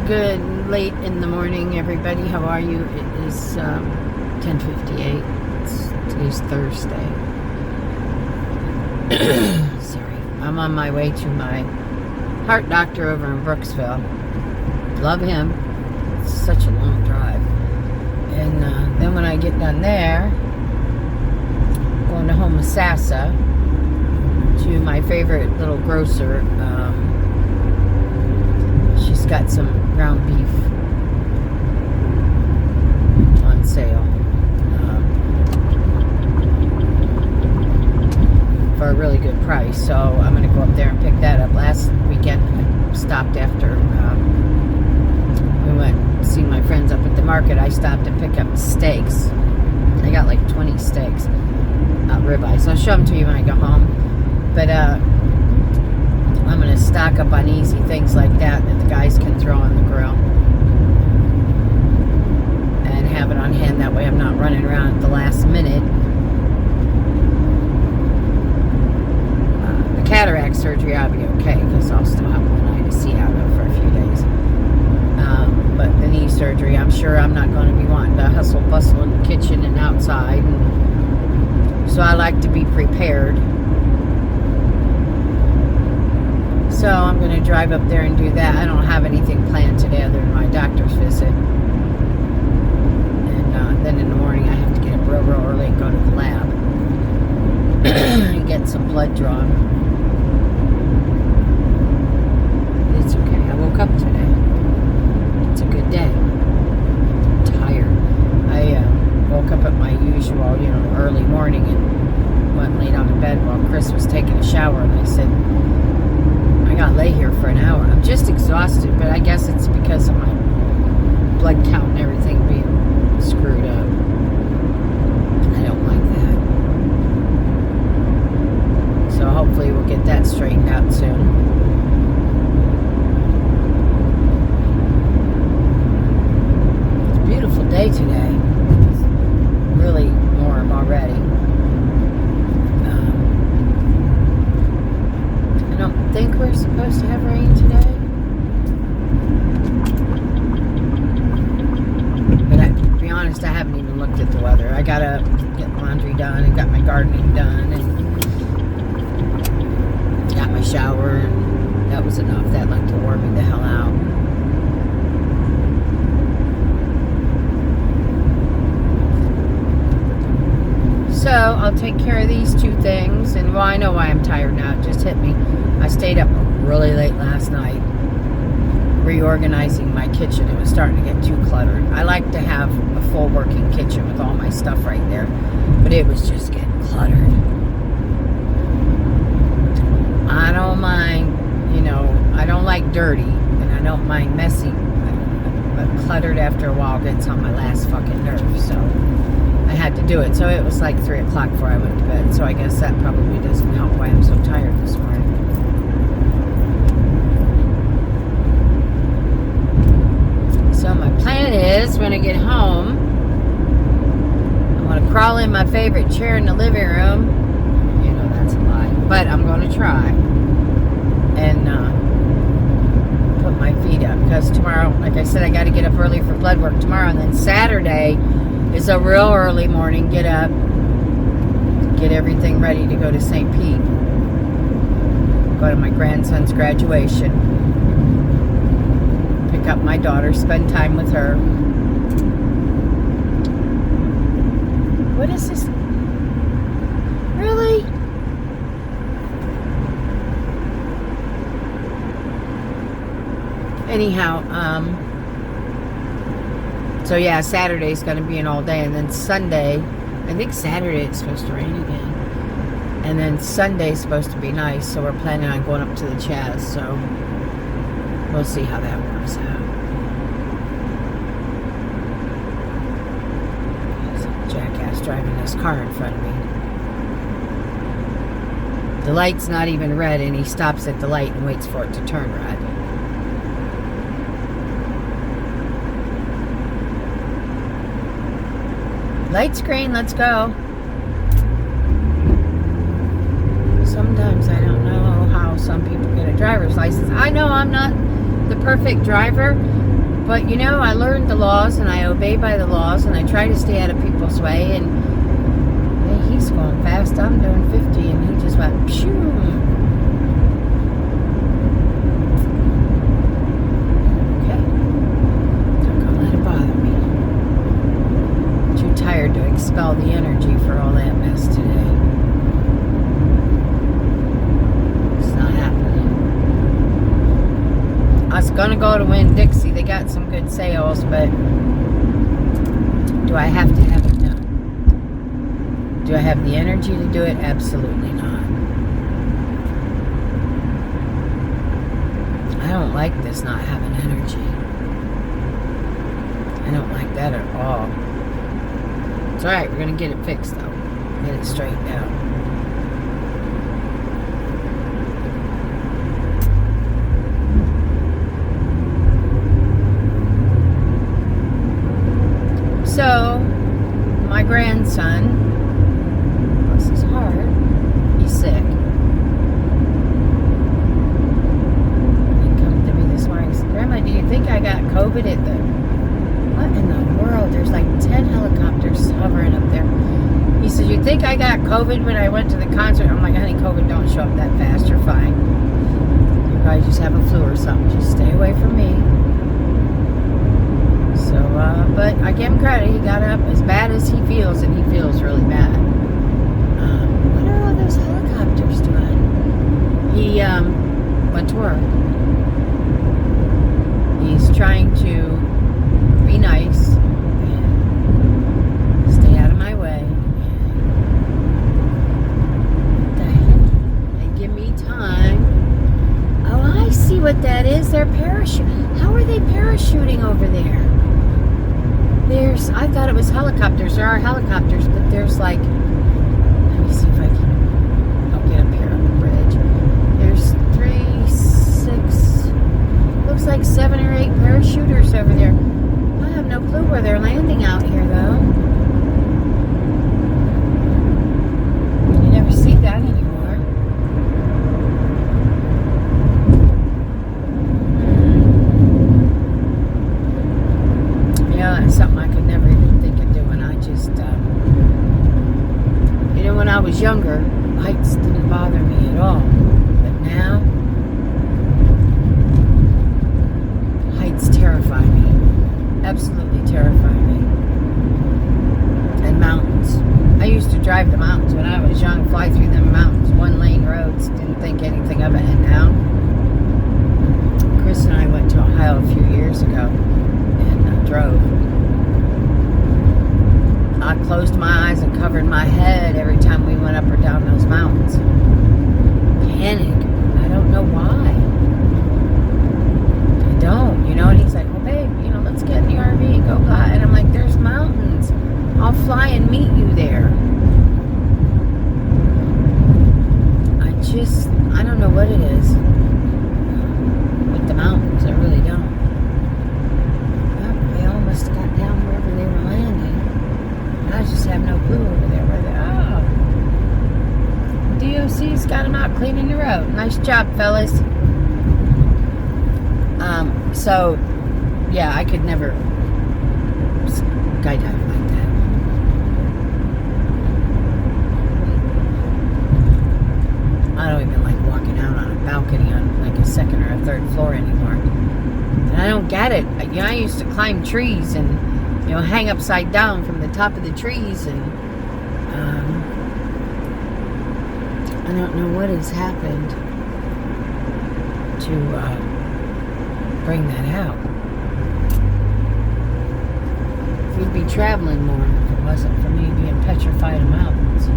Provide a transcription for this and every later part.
Good late in the morning, everybody. How are you? It is 10:58. Today's Thursday. Sorry. I'm on my way to my heart doctor over in Brooksville. Love him. It's such a long drive. And then when I get done there, going to Homosassa to my favorite little grocer. She's got some ground beef on sale for a really good price. So I'm going to go up there and pick that up. Last weekend I stopped after we went to see my friends up at the market. I stopped to pick up steaks. I got like 20 steaks, ribeyes. So I'll show them to you when I go home. But I'm going to stock up on easy things like that the guys can throw on the grill and have it on hand. That way I'm not running around at the last minute. The cataract surgery, I'll be okay because I'll still have one eye to see out of for a few days. But the knee surgery, I'm sure I'm not going to be wanting to hustle bustle in the kitchen and outside. So I like to be prepared. So I'm going to drive up there and do that. I don't have anything planned today other than my doctor's visit. And then in the morning I have to get up real early and go to the lab and get some blood drawn. It's okay. I woke up today. It's a good day. I'm tired. I woke up at my usual, early morning and went and laid on the bed while Chris was taking a shower, and I said, I gotta lay here for an hour. I'm just exhausted, but I guess it's because of my blood count and everything being screwed up. I don't like that. So hopefully we'll get that straightened out soon. It's a beautiful day today. It's really warm already. I don't think we're supposed to have rain today. But to be honest, I haven't even looked at the weather. I gotta get laundry done and got my gardening done and got my shower, and that was enough. That like to warm me the hell out. So I'll take care of these two things, and well, I know why I'm tired now. It just hit me. I stayed up really late last night reorganizing my kitchen. It was starting to get too cluttered. I like to have a full working kitchen with all my stuff right there, but it was just getting cluttered. I don't mind, I don't like dirty, and I don't mind messy, but cluttered after a while gets on my last fucking nerve, so I had to do it. So it was like 3 o'clock before I went to bed, so I guess that probably doesn't help why I'm so tired this morning. So my plan is, when I get home, I'm going to crawl in my favorite chair in the living room. That's a lie. But I'm going to try. And put my feet up. Because tomorrow, like I said, I got to get up early for blood work tomorrow. And then Saturday is a real early morning. Get up. Get everything ready to go to St. Pete. Go to my grandson's graduation. Pick up my daughter, spend time with her. What is this? Really? Anyhow, so yeah, Saturday's going to be an all day, and then Sunday, I think Saturday it's supposed to rain again. And then Sunday's supposed to be nice, so we're planning on going up to the Chaz, so we'll see how that works out. There's a jackass driving this car in front of me. The light's not even red, and he stops at the light and waits for it to turn red. Light's green, let's go. Sometimes I don't know how some people get a driver's license. I know I'm not the perfect driver, But you know, I learned the laws and I obey by the laws and I try to stay out of people's way. And hey, he's going fast. I'm doing 50 and he just went pshoo. Okay. Don't go let it bother me. Too tired to expel the energy for all that mess today. It's not happening. I was gonna go to Winn-Dixie. They got some good sales, but do I have to have it done? Do I have the energy to do it? Absolutely not. I don't like this not having energy. I don't like that at all. It's alright, we're gonna get it fixed though. Get it straightened out. So, my grandson, bless his heart, he's sick. He came to me this morning and said, Grandma, do you think I got COVID at the... What in the world? There's like 10 helicopters hovering up there. He says, you think I got COVID when I went to the concert? I'm like, honey, COVID don't show up that fast. You're fine. You probably just have a flu or something. Just stay away from me. So, but I give him credit. He got up as bad as he feels, and he feels really bad. What are all those helicopters doing? He went to work. He's trying to be nice and stay out of my way. What the heck? And give me time. Oh, I see what that is. They're parachuting. How are they parachuting over there? I thought it was helicopters. There are helicopters, but there's like, let me see if I can, I'll get up here on the bridge. There's 3, 6, looks like 7 or 8 parachuters over there. I have no clue where they're landing out here, though. You never see that anymore. Yeah, that's something I could never even think of doing. I just, you know, when I was younger, heights didn't bother me at all. But now, heights terrify me. Absolutely terrify me. And mountains. I used to drive the mountains when I was young, fly through them mountains, 1-lane roads, didn't think anything of it. And now, Chris and I went to Ohio a few years ago and drove. I closed my eyes and covered my head every time we went up or down those mountains. Panic. I don't know why. I don't, you know, and he's like, well, babe, you know, let's get in the RV and go fly. And I'm like, there's mountains. I'll fly and meet you there. I don't know what it is with the mountains. I really don't. Well, they all must have got down wherever they were landing. I just have no clue over there where they are. Oh. DOC's got them out cleaning the road. Nice job, fellas. So, yeah, I could never skydive like that. I don't even like walking out on a balcony on like a 2nd or a 3rd floor anymore. And I don't get it. You know, I used to climb trees and, you know, hang upside down from the top of the trees, and I don't know what has happened to bring that out. We'd be traveling more if it wasn't for me being petrified of mountains.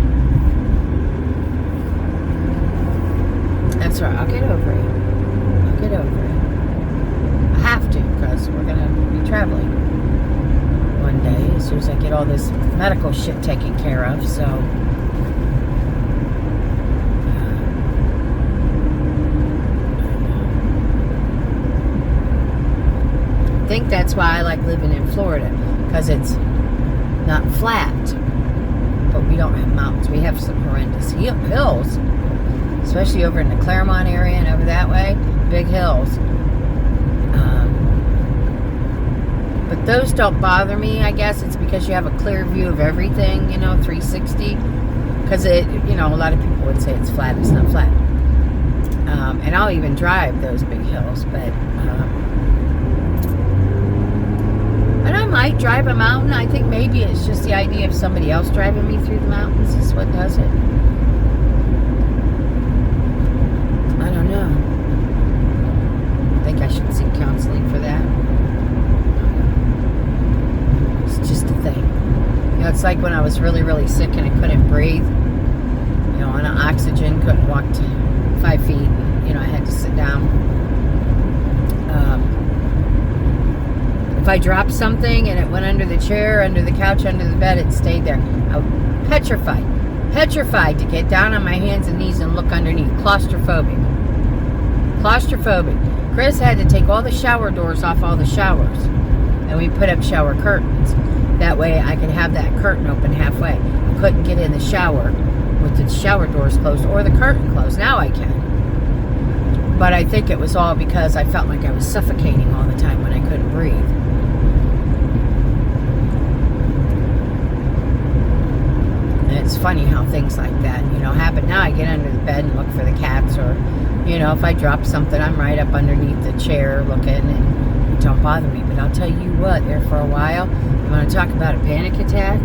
That's right, I'll get over it. I'll get over it. I have to, because we're going to be traveling one day as soon as I get all this medical shit taken care of, so I think that's why I like living in Florida, because it's not flat, but we don't have mountains. We have some horrendous hills, especially over in the Claremont area and over that way, big hills. Those don't bother me. I guess it's because you have a clear view of everything, 360. Because a lot of people would say it's flat. It's not flat. And I'll even drive those big hills, but and I might drive a mountain. I think maybe it's just the idea of somebody else driving me through the mountains is what does it. I don't know. I think I should seek counseling for that. It's just a thing. It's like when I was really, really sick and I couldn't breathe. On an oxygen, couldn't walk to 5 feet. I had to sit down. If I dropped something and it went under the chair, under the couch, under the bed, it stayed there. I was petrified to get down on my hands and knees and look underneath. Claustrophobic. Chris had to take all the shower doors off all the showers, and we put up shower curtains. That way I could have that curtain open halfway. I couldn't get in the shower with the shower doors closed or the curtain closed. Now I can. But I think it was all because I felt like I was suffocating all the time when I couldn't breathe. And it's funny how things like that, happen. Now I get under the bed and look for the cats, or, if I drop something, I'm right up underneath the chair looking, and it don't bother me. But I'll tell you what, there for a while, you want to talk about a panic attack?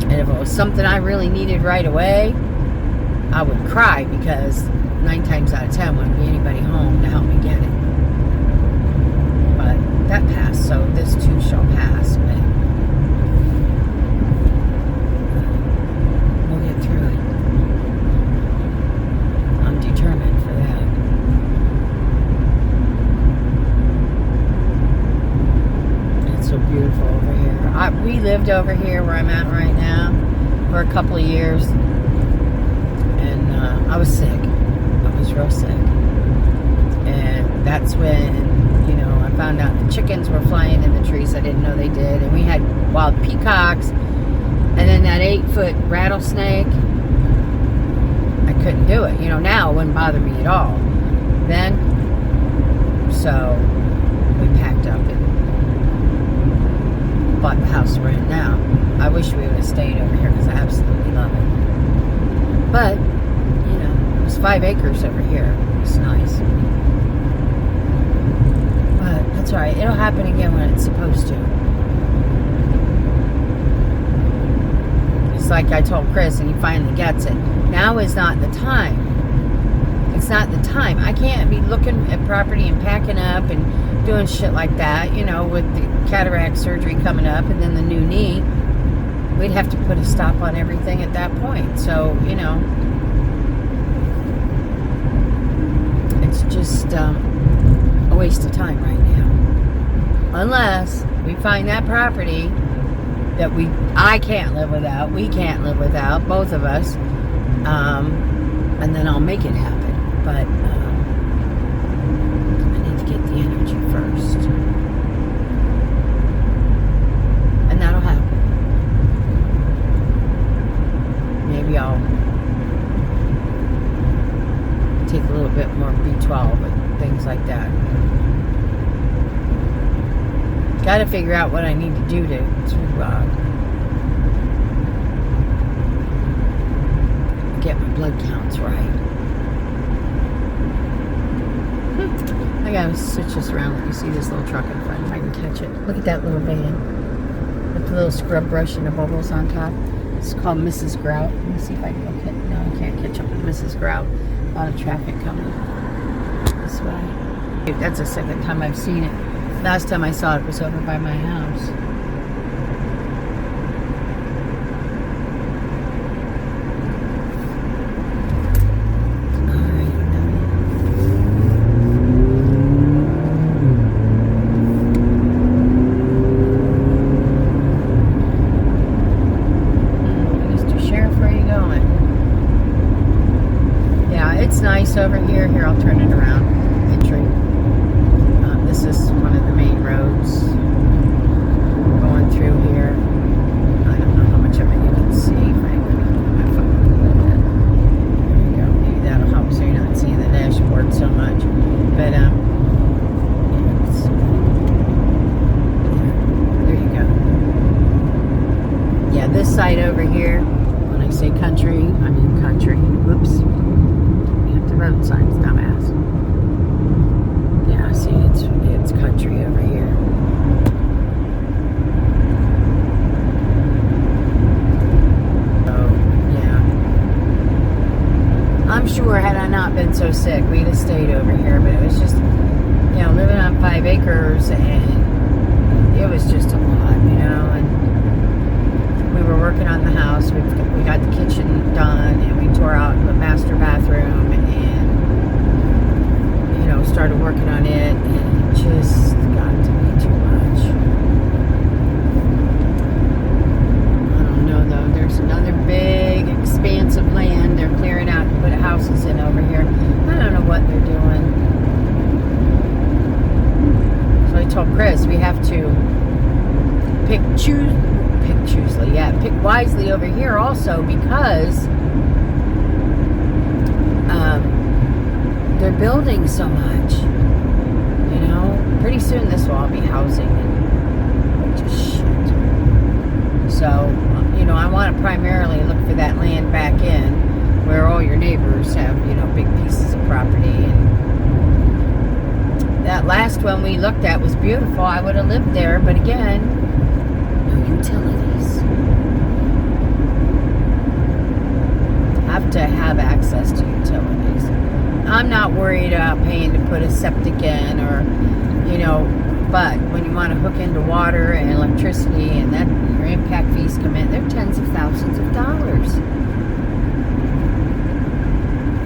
And if it was something I really needed right away, I would cry, because 9 times out of 10 wouldn't be anybody home to help me get it. But that passed, so this too shall pass. But we'll get through it. I'm determined for that. It's so beautiful over here. We lived over here where I'm at right now for a couple of years, and I was sick. I was real sick, and that's when I found out the chickens were flying in the trees. I didn't know they did, and we had wild peacocks, and then that 8-foot rattlesnake. I couldn't do it. Now it wouldn't bother me at all. Then, so we packed up and bought the house we're in now. I wish we would have stayed over here because I absolutely love it. But, it was 5 acres over here. It's nice. But that's alright. It'll happen again when it's supposed to. It's like I told Chris, and he finally gets it. Now is not the time. It's not the time. I can't be looking at property and packing up and doing shit like that, with the cataract surgery coming up and then the new knee. We'd have to put a stop on everything at that point. So, it's just a waste of time right now. Unless we find that property that I can't live without, we can't live without, both of us, and then I'll make it happen. But I need to get the energy first. And that'll happen. Maybe I'll take a little bit more B12 and things like that. Got to figure out what I need to do to get my blood counts right. I gotta switch this around. Let you see this little truck in front if I can catch it. Look at that little van with the little scrub brush and the bubbles on top. It's called Mrs. Grout. Let me see if I can go catch. No, I can't catch up with Mrs. Grout. A lot of traffic coming this way. That's the second time I've seen it. Last time I saw it was over by my house. Over here. Here, I'll turn it around. Entry. This is one of the main roads. so sick. We'd have stayed over here, but it was just, living on 5 acres, and it was just a lot, and we were working on the house. We got the kitchen done, and we tore out the master bathroom, and started working on it, and it just got to be too much. I don't know though. There's another big expanse of land they're clearing out to put houses in over here. I don't know what they're doing. So I told Chris we have to pick wisely over here also, because they're building so much. Pretty soon this will all be housing and just shit. So, I want to primarily look for that land back in where all your neighbors have, big pieces of property. And that last one we looked at was beautiful. I would have lived there, but again, no utilities. Have to have access to utilities. I'm not worried about paying to put a septic in, or, but when you want to hook into water and electricity, and that your impact fees come in, they're tens of thousands of dollars.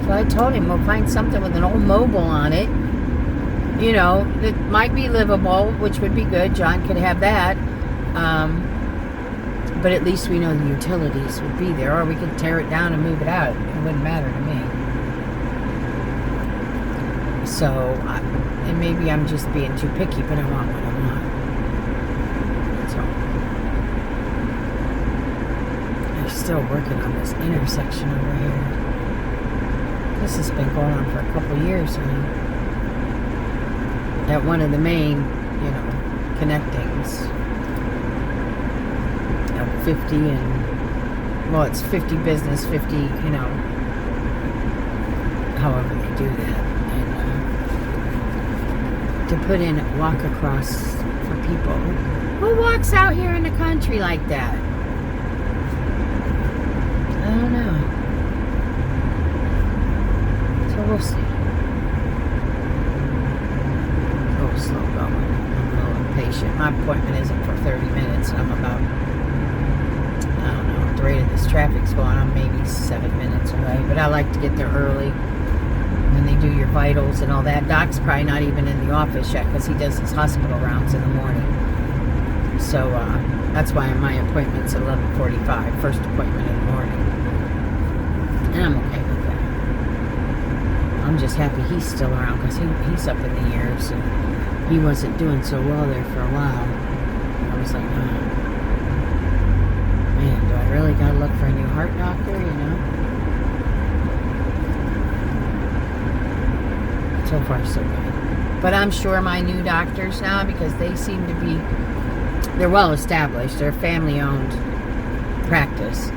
So I told him we'll find something with an old mobile on it, that might be livable, which would be good. John could have that. But at least we know the utilities would be there, or we could tear it down and move it out. It wouldn't matter to me. So, and maybe I'm just being too picky, but I want what I want. So, I'm still working on this intersection over here. This has been going on for a couple years now. At one of the main, connectings. 50 and, well, it's 50 business, 50, however they do that. To put in walk across for people. Who walks out here in the country like that? I don't know. So we'll see. Oh, slow going. I'm a little impatient. My appointment isn't for 30 minutes. I'm about, I don't know, at the rate of this traffic's going, I'm maybe 7 minutes away. But I like to get there early. When they do your vitals and all that. Doc's probably not even in the office yet, because he does his hospital rounds in the morning. So that's why my appointment's at 11:45, first appointment in the morning. And I'm okay with that. I'm just happy he's still around, because he's up in the years, and he wasn't doing so well there for a while. I was like, man, do I really gotta look for a new heart doctor, So far, so good. But I'm sure my new doctors now, because they seem to be, they're well established. They're family-owned practice.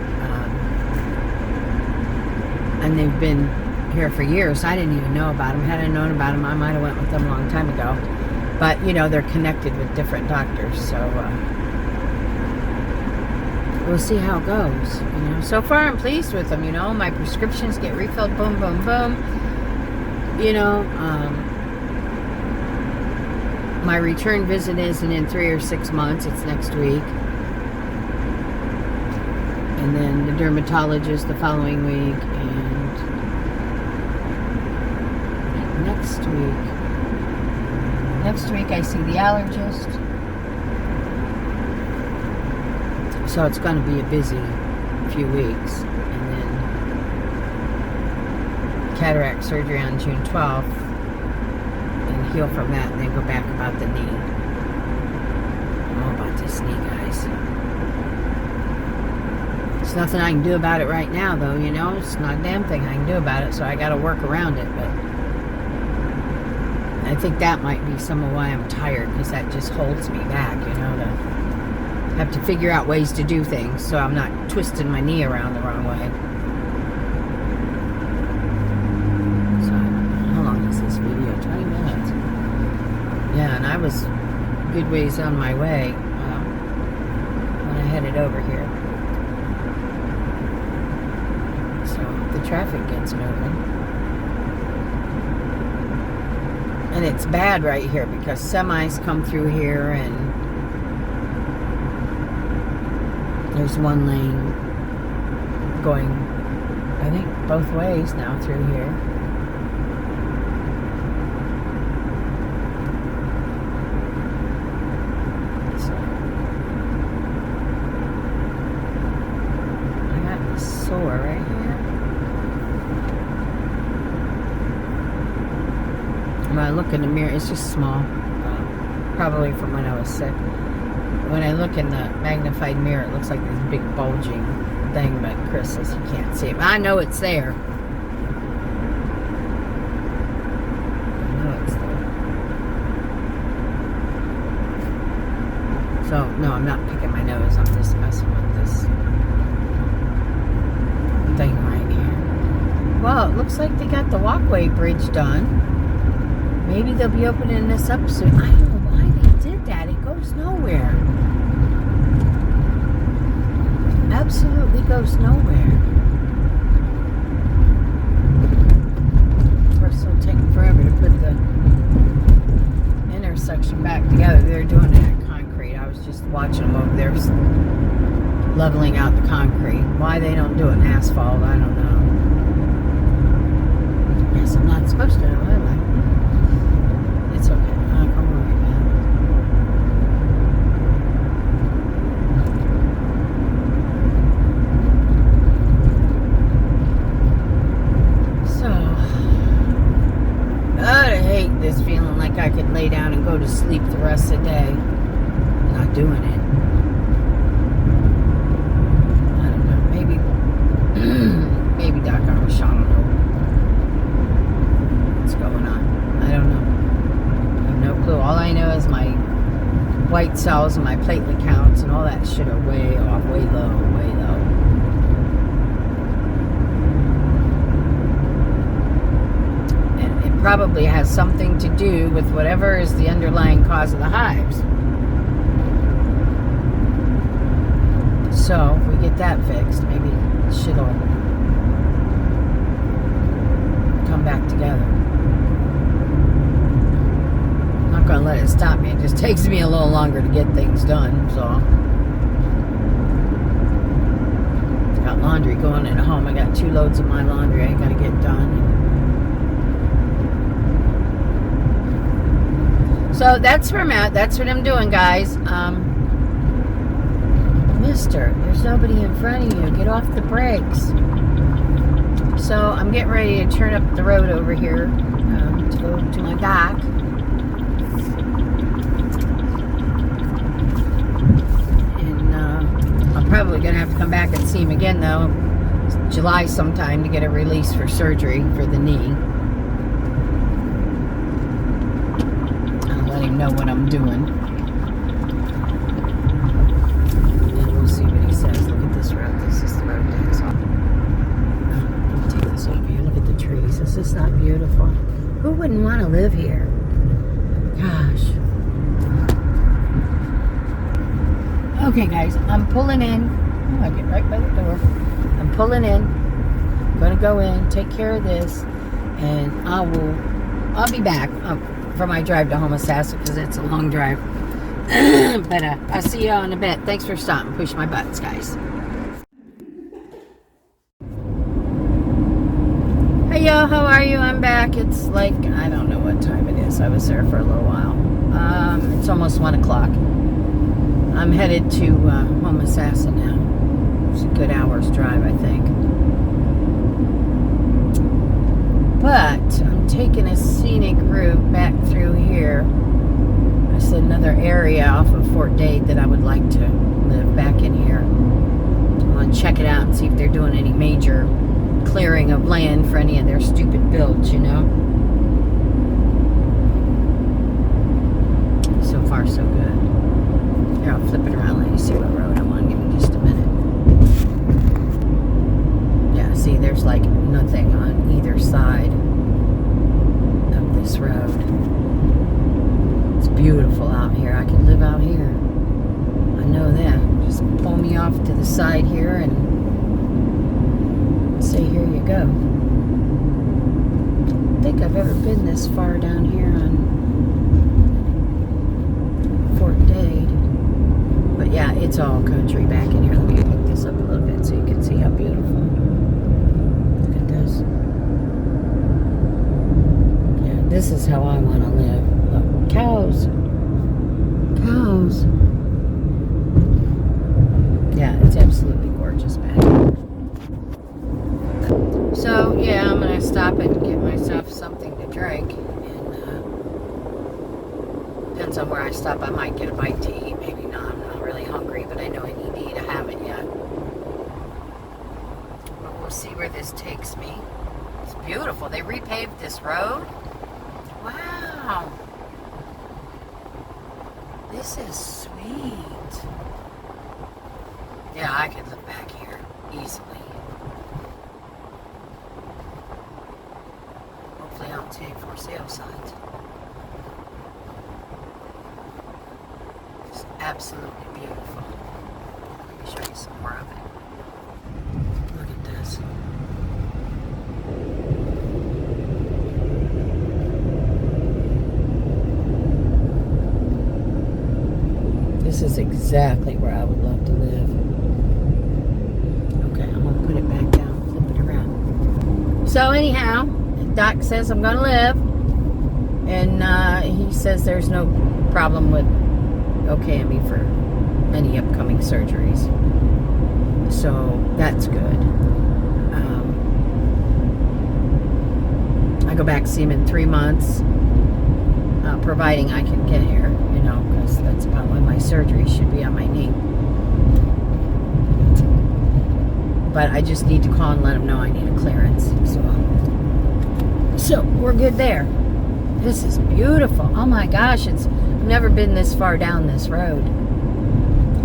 And they've been here for years. I didn't even know about them. Had I known about them, I might have went with them a long time ago. But, they're connected with different doctors. So, we'll see how it goes. So far, I'm pleased with them. My prescriptions get refilled, boom, boom, boom. My return visit isn't in 3 or 6 months. It's next week. And then the dermatologist the following week. And next week I see the allergist. So it's going to be a busy few weeks. And then cataract surgery on June 12th, and heal from that, and then go back about the knee. I'm all about this knee, guys. There's nothing I can do about it right now, though, It's not a damn thing I can do about it, so I gotta work around it, but I think that might be some of why I'm tired, because that just holds me back, to have to figure out ways to do things, so I'm not twisting my knee around the wrong way. Yeah, and I was good ways on my way when I headed over here. So the traffic gets moving. And it's bad right here because semis come through here, and there's one lane going, I think, both ways now through here. So, I got this sore right here. When I look in the mirror, it's just small. Probably from when I was sick. When I look in the magnified mirror, it looks like this big bulging thing, but Chris says you can't see it. But I know it's there. I know it's there. So, no, I'm not picking my nose. I'm just messing with this thing right here. Well, it looks like they got the walkway bridge done. Maybe they'll be opening this up soon. I don't know why they did that. It goes nowhere. Absolutely goes nowhere. Of course, it'll take forever to put the intersection back together. They're doing it in concrete. I was just watching them over there leveling out the concrete. Why they don't do it in asphalt, I don't know. Guess I'm not supposed to know, am I? It's okay. I'm not gonna worry about it. So, I hate this feeling like I could lay down and go to sleep the rest of the day. Not doing it. I don't know. Maybe Doc Amish, I don't know what's going on. I don't know. No clue. All I know is my white cells and my platelet counts and all that shit are way off, way low, way low. And it probably has something to do with whatever is the underlying cause of the hives. So, if we get that fixed, maybe shit'll come back together. I'm not gonna let it stop me. It just takes me a little longer to get things done, so. Got laundry going at home. I got 2 loads of my laundry I gotta get done. So that's where I'm at. That's what I'm doing, guys. Mister, there's nobody in front of you. Get off the brakes. So I'm getting ready to turn up the road over here to go to my dock. I'm probably going to have to come back and see him again, though, July sometime, to get a release for surgery for the knee. I'll let him know what I'm doing. And we'll see what he says. Look at this road. This is the road that takes off. Let me take this over here. Look at the trees. This is not beautiful. Who wouldn't want to live here? Gosh. Okay, guys, I'm pulling in. Oh, I get right by the door. I'm pulling in. I'm gonna go in, take care of this, and I'll be back for my drive to Homosassa because it's a long drive. But I'll see you in a bit. Thanks for stopping. Push my buttons, guys. Hey, yo, how are you? I'm back. It's like, I don't know what time it is. I was there for a little while. It's almost 1 o'clock. I'm headed to Homosassa now. It's a good hour's drive, I think. But I'm taking a scenic route back through here. I said another area off of Fort Dade that I would like to live back in here. I want to check it out and see if they're doing any major clearing of land for any of their stupid builds, you know? So far, so good. Here, I'll flip it around and let you see what road I'm on. Give me just a minute. Yeah, see, there's like nothing on either side of this road. It's beautiful out here. I could live out here. I know that. Just pull me off to the side here and say, here you go. I don't think I've ever been this far down here on depends on where I stop. I might get a bite to eat. Maybe not. I'm not really hungry, but I know I need to eat. I haven't yet. But we'll see where this takes me. It's beautiful. They repaved this road. Wow. This is sweet. Yeah, I could live back here easily. Hopefully I don't see any for sale signs. It's absolutely beautiful. Let me show you some more of it. Look at this. This is exactly where I would love to live. Okay, I'm going to put it back down, flip it around. So anyhow, Doc says I'm going to live. And he says there's no problem with okaying me for any upcoming surgeries. So that's good. I go back to see him in 3 months. Providing I can get here, you know, because that's about when my surgery should be on my knee. But I just need to call and let him know I need a clearance. So we're good there. This is beautiful. Oh my gosh, I've never been this far down this road.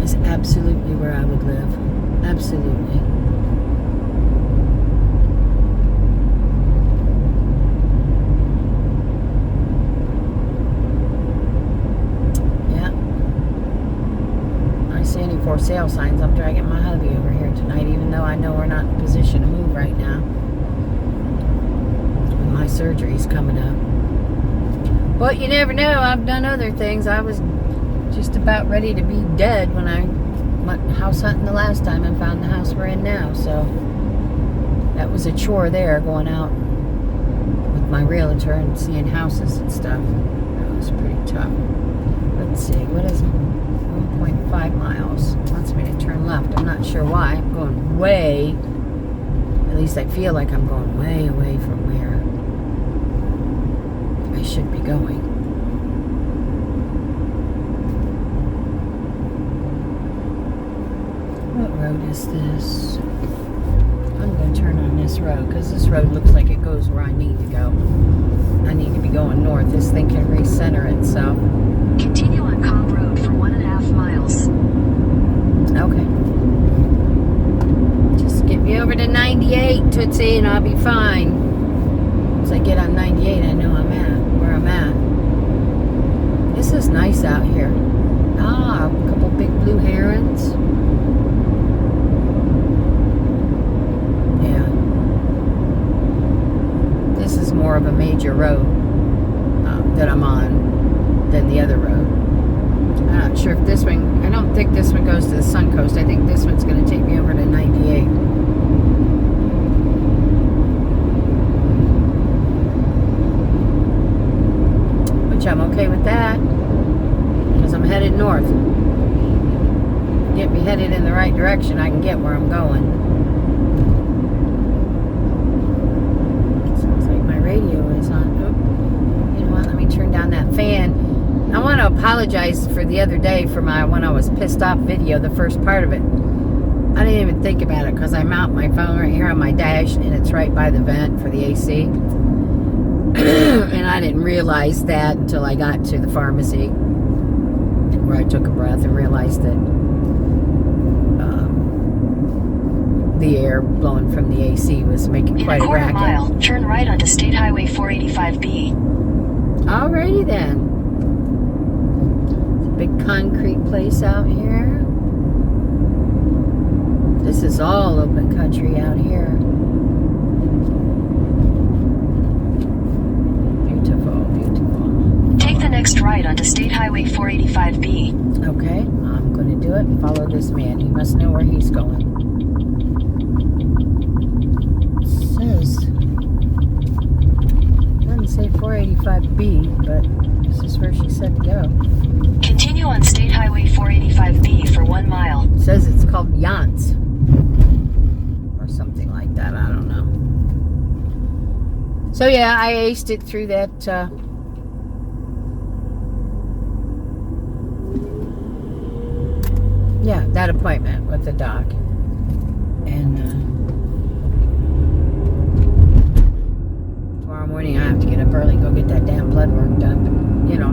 It's absolutely where I would live. Absolutely. For sale signs. I'm dragging my hubby over here tonight, even though I know we're not in a position to move right now. My surgery's coming up. But you never know. I've done other things. I was just about ready to be dead when I went house hunting the last time and found the house we're in now. So that was a chore there, going out with my realtor and seeing houses and stuff. That was pretty tough. Let's see, what is it? 1.5 miles. Wants me to turn left. I'm not sure why. I'm going way, at least I feel like I'm going way away from where I should be going. What road is this? I'm going to turn on this road because this road looks like it goes where I need to go. I need to be going north. This thing can recenter itself. Continue on Cobb Road for 1.5 miles. Okay. Just get me over to 98, Tootsie, and I'll be fine. Once I get on 98, I know where I'm at. This is nice out here. Ah, a couple big blue herons. Yeah. This is more of a major road that I'm on than the other road. I'm not sure if this one, I don't think this one goes to the Suncoast. I think this one's going to take me over to 98. Which I'm okay with that, because I'm headed north. Get me headed in the right direction, I can get where I'm going. Sounds like my radio is on. Oh, you know what, let me turn down that fan. I want to apologize for the other day for when I was pissed off video, the first part of it. I didn't even think about it because I mount my phone right here on my dash and it's right by the vent for the AC. And I didn't realize that until I got to the pharmacy where I took a breath and realized that the air blowing from the AC was making quite a racket. In a quarter mile, turn right onto State Highway 485B. Alrighty then. Big concrete place out here. This is all open country out here. Beautiful, beautiful. Take the next right onto State Highway 485B. Okay, I'm going to do it and follow this man. He must know where he's going. It says, it doesn't say 485B, but this is where she said to go. Continue on State Highway 485B for 1 mile. It says it's called Yance. Or something like that. I don't know. So yeah, I aced it through that that appointment with the doc. And tomorrow morning I have to get up early and go get that damn blood work done. But, you know,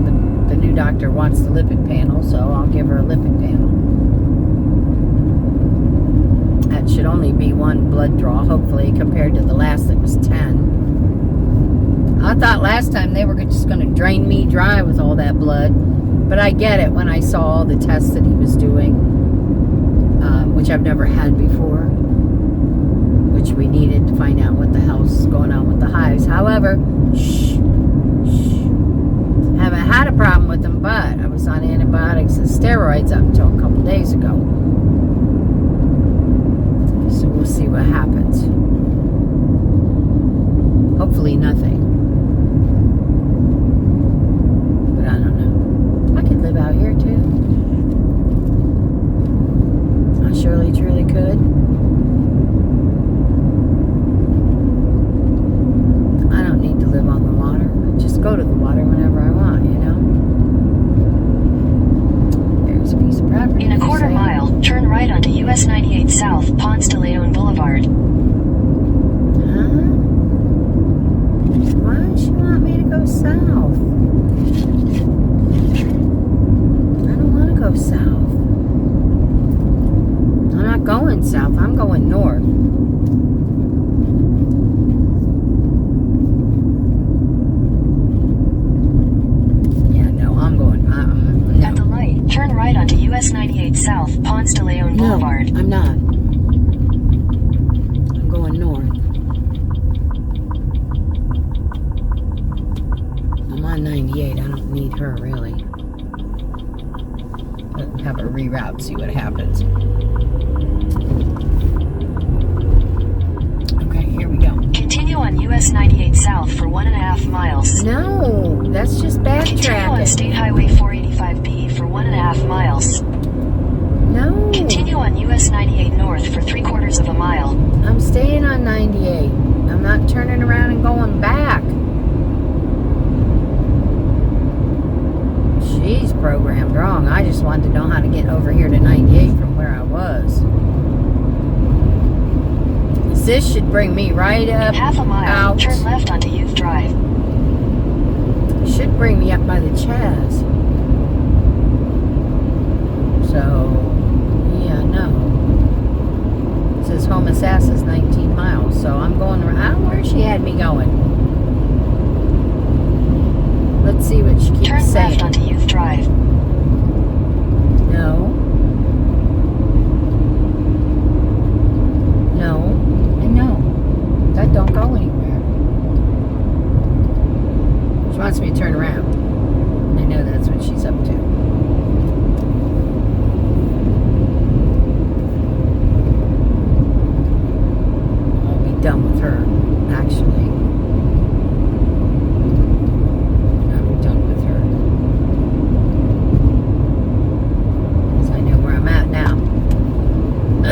the new doctor wants the lipid panel, so I'll give her a lipid panel. That should only be one blood draw, hopefully, compared to the last that was 10. I thought last time they were just going to drain me dry with all that blood. But I get it when I saw all the tests that he was doing, which I've never had before, which we needed to find out what the hell's going on with the hives. However, haven't had a problem with them, but I was on antibiotics and steroids up until a couple days ago. So we'll see what happens. Hopefully nothing. But I don't know. I could live out here too. I surely, truly could. I don't need to live on the water. I just go to the water whenever I want, you know? There's a piece of property. In a quarter mile, turn right onto US 98 South, Ponce de Leon Boulevard. Huh? Why does she want me to go south? I don't want to go south. I'm not going south. I'm going north. Yeah, no, I'm going. No. At the light, turn right onto US 98 South, Ponce de Leon Boulevard. No, I'm not. I'm going north. I'm on 98. I don't need her, really. Let's have a reroute, see what happens. Okay, here we go. Continue on US 98 South for 1.5 miles. No, that's just Continue on backtracking. State Highway 485B for 1.5 miles. No, Continue on US 98 North for 3/4 of a mile. I'm staying on 98. I'm not turning around and going back. She's programmed wrong. I just wanted to know how to get over here to 98 from where I was. This should bring me right up. In half a mile, out. turn left onto Youth Drive. Should bring me up by the Chaz. So, yeah, no. It says Homosassa is 19 miles. So I'm going around. I don't know where she had me going. Let's see what she keeps Turn saying. left onto Youth Drive. No. No. And no. That don't go anywhere. She wants me to turn around. I know that's what she's up to. I'll be done with her, actually. I'm done with her. Because I know where I'm at now. I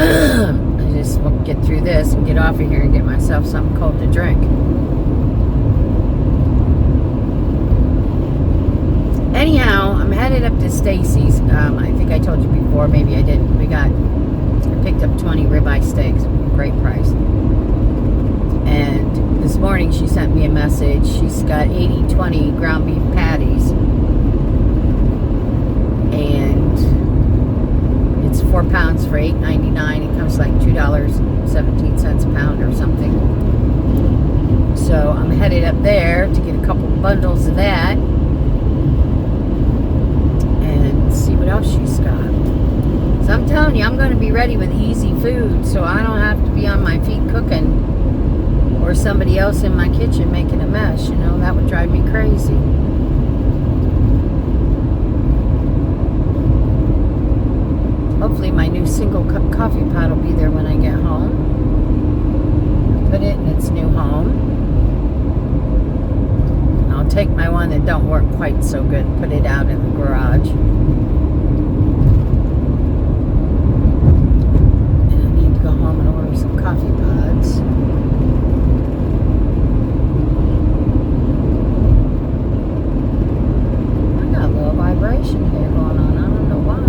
just want to get through this and get off of here and get myself something cold to drink. Anyhow, I'm headed up to Stacy's. I think I told you before, maybe I didn't. I picked up 20 ribeye steaks, great price. And this morning she sent me a message. She's got 80/20 ground beef patties. And it's 4 pounds for $8.99. It comes like $2.17 a pound or something. So I'm headed up there to get a couple bundles of that. See what else she's got. So I'm telling you, I'm going to be ready with easy food, so I don't have to be on my feet cooking, or somebody else in my kitchen making a mess. You know, that would drive me crazy. Hopefully my new single cup coffee pot will be there when I get home. Put it in its new home. I'll take my one that don't work quite so good and put it out in the garage. And I need to go home and order some coffee pods. I got a little vibration here going on. I don't know why.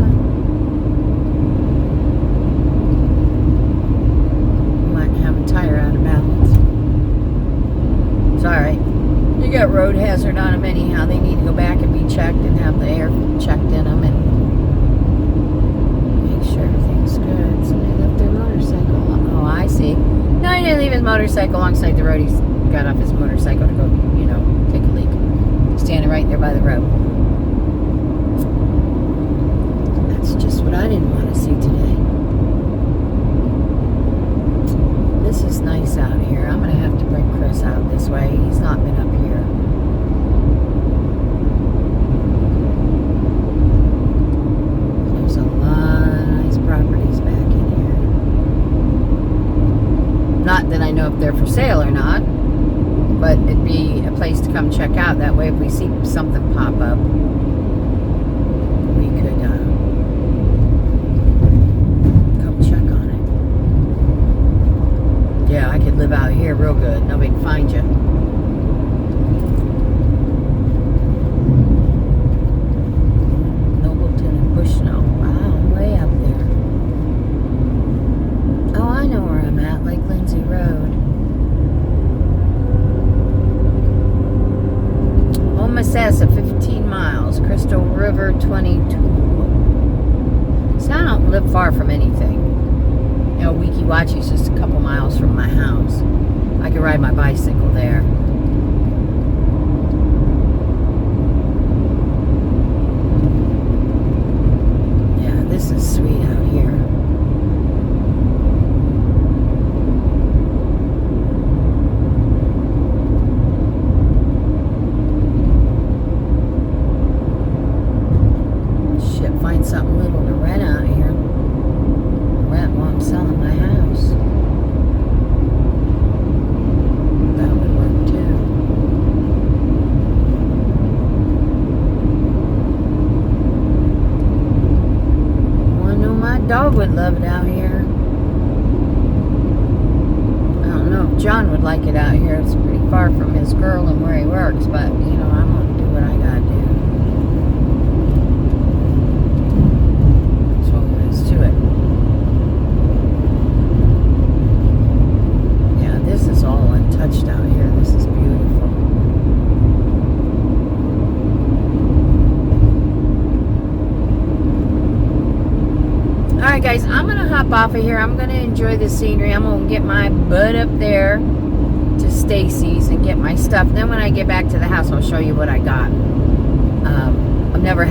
desert on them anyhow. They need to go back and be checked and have the air checked in them and make sure everything's good. Somebody left their motorcycle. Oh, I see. No, he didn't leave his motorcycle alongside the road. He got off his motorcycle to go, you know, take a leak. Standing right there by the road. That's just what I didn't want to see today. This is nice out here. I'm going to have to bring Chris out this way. He's not been up here. There's a lot of nice properties back in here. Not that I know if they're for sale or not, but it'd be a place to come check out. That way if we see something pop up, we could come check on it. Yeah, I could live out here real good. Nobody can find you. Nobleton and Bushnell. Wow, I'm way up there. Oh, I know where I'm at. Lake Lindsay Road. Homosassa, 15 miles. Crystal River, 22. So I don't live far from anything. You know, Weeki Wachi's just a couple miles from my house. I could ride my bicycle there. Yeah, this is sweet out here. Find something little to rent out here. Rent while I'm selling my house. That would work too. Well, I know my dog would love it out here. I don't know if John would like it out here. It's pretty far from his girl and where he works, but you know, I'm gonna do what I gotta do. To it. Yeah, this is all untouched out here. This is beautiful. Alright guys, I'm going to hop off of here. I'm going to enjoy the scenery. I'm going to get my butt up there to Stacy's and get my stuff. Then when I get back to the house, I'll show you what I got.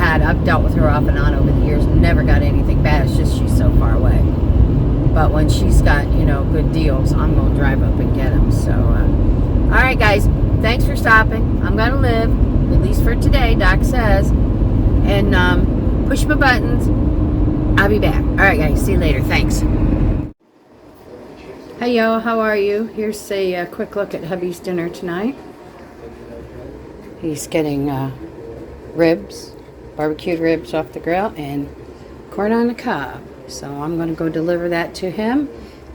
I've dealt with her off and on over the years, never got anything bad. It's just she's so far away. But when she's got, you know, good deals, I'm going to drive up and get them. So, alright guys, thanks for stopping. I'm going to live, at least for today, Doc says. And push my buttons. I'll be back. Alright guys, see you later. Thanks. Hey yo, how are you? Here's a quick look at hubby's dinner tonight. He's getting ribs. Barbecued ribs off the grill and corn on the cob. So I'm going to go deliver that to him.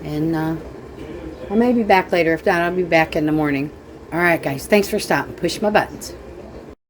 And I may be back later. If not, I'll be back in the morning. Alright guys, thanks for stopping. Push my buttons.